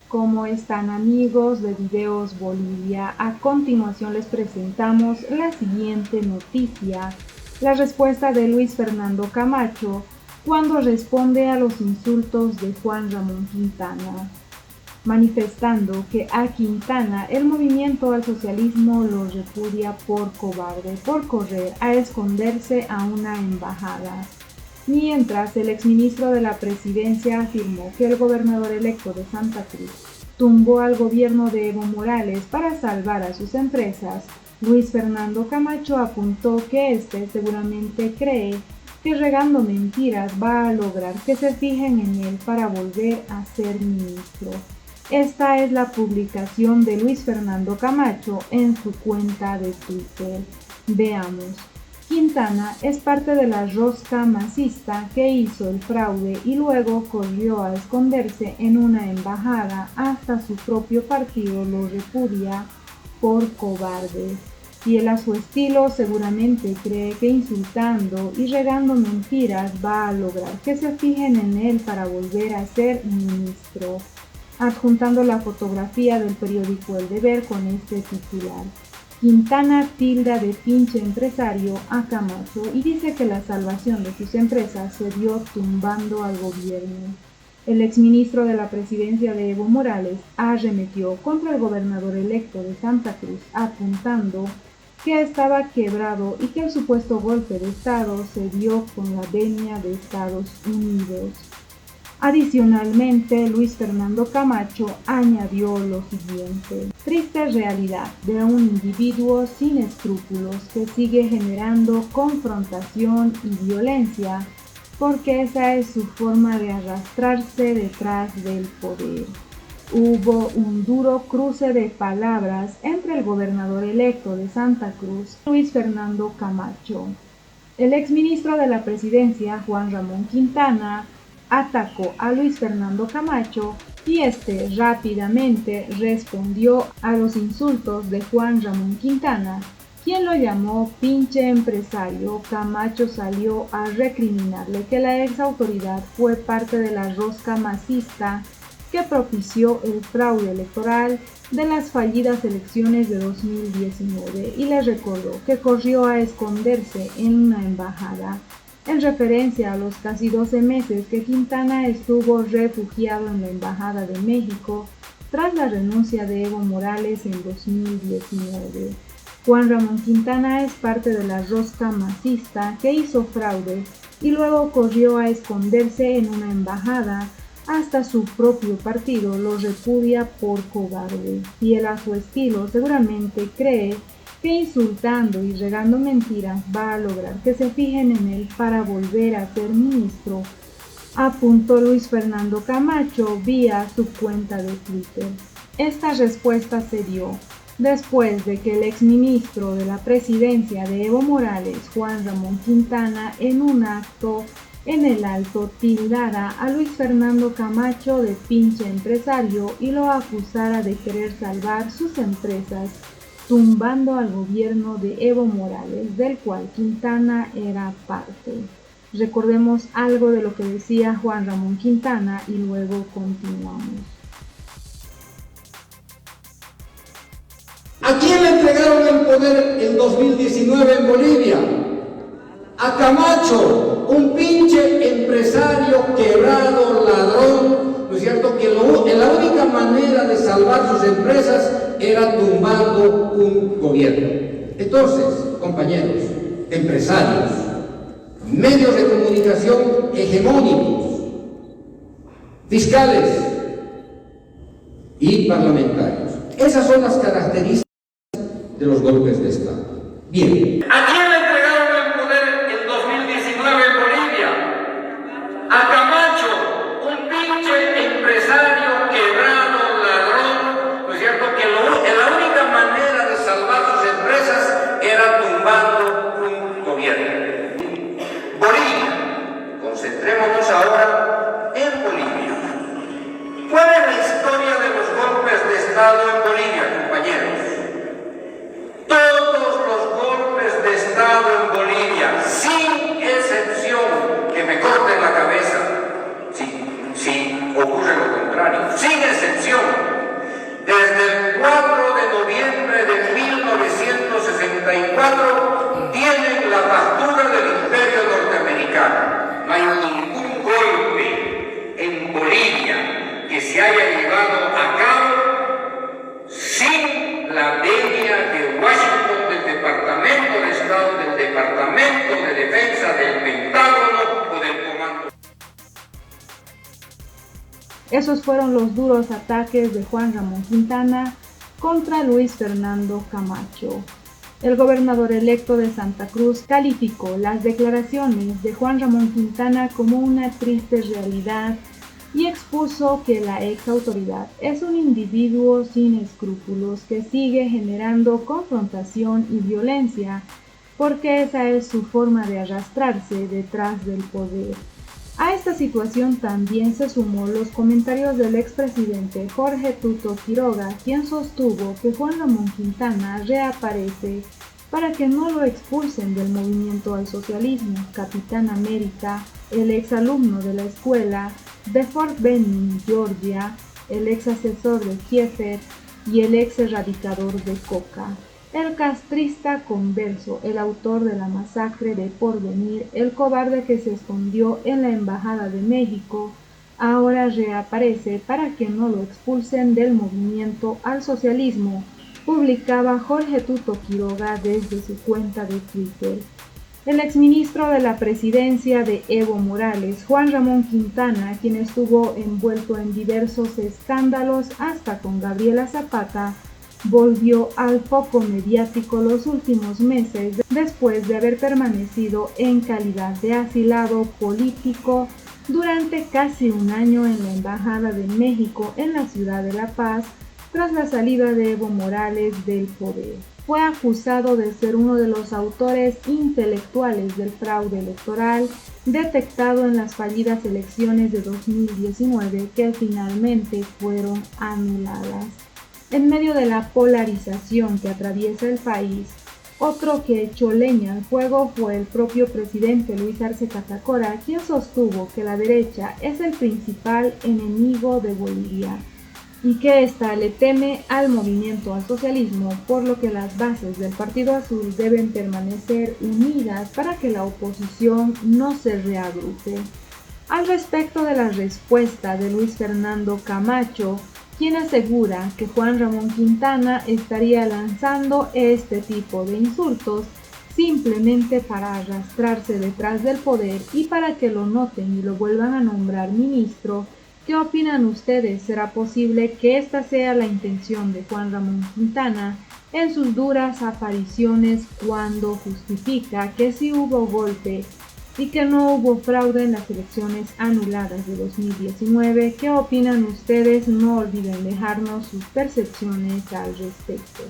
¿Cómo están, amigos de Videos Bolivia? A continuación les presentamos la siguiente noticia, la respuesta de Luis Fernando Camacho cuando responde a los insultos de Juan Ramón Quintana, manifestando que a Quintana el movimiento al socialismo lo repudia por cobarde, por correr a esconderse a una embajada. Mientras, el exministro de la Presidencia afirmó que el gobernador electo de Santa Cruz tumbó al gobierno de Evo Morales para salvar a sus empresas, Luis Fernando Camacho apuntó que este seguramente cree que regando mentiras va a lograr que se fijen en él para volver a ser ministro. Esta es la publicación de Luis Fernando Camacho en su cuenta de Twitter. Veamos. Quintana es parte de la rosca masista que hizo el fraude y luego corrió a esconderse en una embajada hasta su propio partido lo repudia por cobarde. Fiel a su estilo, seguramente cree que insultando y regando mentiras va a lograr que se fijen en él para volver a ser ministro. Adjuntando la fotografía del periódico El Deber con este titular. Quintana tilda de pinche empresario a Camacho y dice que la salvación de sus empresas se dio tumbando al gobierno. El exministro de la Presidencia de Evo Morales arremetió contra el gobernador electo de Santa Cruz, apuntando que estaba quebrado y que el supuesto golpe de Estado se dio con la venia de Estados Unidos. Adicionalmente, Luis Fernando Camacho añadió lo siguiente: triste realidad de un individuo sin escrúpulos que sigue generando confrontación y violencia porque esa es su forma de arrastrarse detrás del poder. Hubo un duro cruce de palabras entre el gobernador electo de Santa Cruz, Luis Fernando Camacho. El exministro de la Presidencia, Juan Ramón Quintana, atacó a Luis Fernando Camacho y este rápidamente respondió a los insultos de Juan Ramón Quintana, quien lo llamó pinche empresario. Camacho salió a recriminarle que la ex autoridad fue parte de la rosca masista que propició el fraude electoral de las fallidas elecciones de 2019 y le recordó que corrió a esconderse en una embajada, en referencia a los casi 12 meses que Quintana estuvo refugiado en la Embajada de México tras la renuncia de Evo Morales en 2019. Juan Ramón Quintana es parte de la rosca masista que hizo fraude y luego corrió a esconderse en una embajada. Hasta su propio partido lo repudia por cobarde. Fiel a su estilo, seguramente cree que insultando y regando mentiras va a lograr que se fijen en él para volver a ser ministro, apuntó Luis Fernando Camacho vía su cuenta de Twitter. Esta respuesta se dio después de que el exministro de la Presidencia de Evo Morales, Juan Ramón Quintana, en un acto en el Alto tildara a Luis Fernando Camacho de pinche empresario y lo acusara de querer salvar sus empresas tumbando al gobierno de Evo Morales, del cual Quintana era parte. Recordemos algo de lo que decía Juan Ramón Quintana y luego continuamos. ¿A quién le entregaron el poder en 2019 en Bolivia? A Camacho, un pinche empresario quebrado, ladrón, ¿no es cierto? Que la única manera de salvar sus empresas era tumbando un gobierno. Entonces, compañeros, empresarios, medios de comunicación hegemónicos, fiscales y parlamentarios. Esas son las características de los golpes de Estado. Bien. ¿A quién le entregaron el poder en 2019 en Bolivia? A Camacho, un pinche empresario quebrado, ladrón, ¿no es cierto? Que la única manera de salvar sus empresas era tumbando un gobierno. Bolivia, concentrémonos ahora en Bolivia. ¿Cuál es la historia de los golpes de Estado en Bolivia, compañeros? Todos los golpes de Estado en Bolivia, sin excepción, que me corten la cabeza, Esos fueron los duros ataques de Juan Ramón Quintana contra Luis Fernando Camacho. El gobernador electo de Santa Cruz calificó las declaraciones de Juan Ramón Quintana como una triste realidad y expuso que la ex autoridad es un individuo sin escrúpulos que sigue generando confrontación y violencia porque esa es su forma de arrastrarse detrás del poder. A esta situación también se sumó los comentarios del expresidente Jorge Tuto Quiroga, quien sostuvo que Juan Ramón Quintana reaparece para que no lo expulsen del movimiento al socialismo. Capitán América, el exalumno de la escuela de Fort Benning, Georgia, el ex asesor de Kiefer y el ex erradicador de coca. El castrista converso, el autor de la masacre de Porvenir, el cobarde que se escondió en la Embajada de México, ahora reaparece para que no lo expulsen del movimiento al socialismo, publicaba Jorge Tuto Quiroga desde su cuenta de Twitter. El exministro de la presidencia de Evo Morales, Juan Ramón Quintana, quien estuvo envuelto en diversos escándalos hasta con Gabriela Zapata, volvió al foco mediático los últimos meses después de haber permanecido en calidad de asilado político durante casi un año en la Embajada de México en la ciudad de La Paz tras la salida de Evo Morales del poder. Fue acusado de ser uno de los autores intelectuales del fraude electoral detectado en las fallidas elecciones de 2019 que finalmente fueron anuladas. En medio de la polarización que atraviesa el país, otro que echó leña al fuego fue el propio presidente Luis Arce Catacora, quien sostuvo que la derecha es el principal enemigo de Bolivia y que ésta le teme al movimiento al socialismo, por lo que las bases del Partido Azul deben permanecer unidas para que la oposición no se reagrupe. Al respecto de la respuesta de Luis Fernando Camacho, quien asegura que Juan Ramón Quintana estaría lanzando este tipo de insultos simplemente para arrastrarse detrás del poder y para que lo noten y lo vuelvan a nombrar ministro. ¿Qué opinan ustedes? ¿Será posible que esta sea la intención de Juan Ramón Quintana en sus duras apariciones cuando justifica que sí hubo golpe y que no hubo fraude en las elecciones anuladas de 2019? ¿Qué opinan ustedes? No olviden dejarnos sus percepciones al respecto.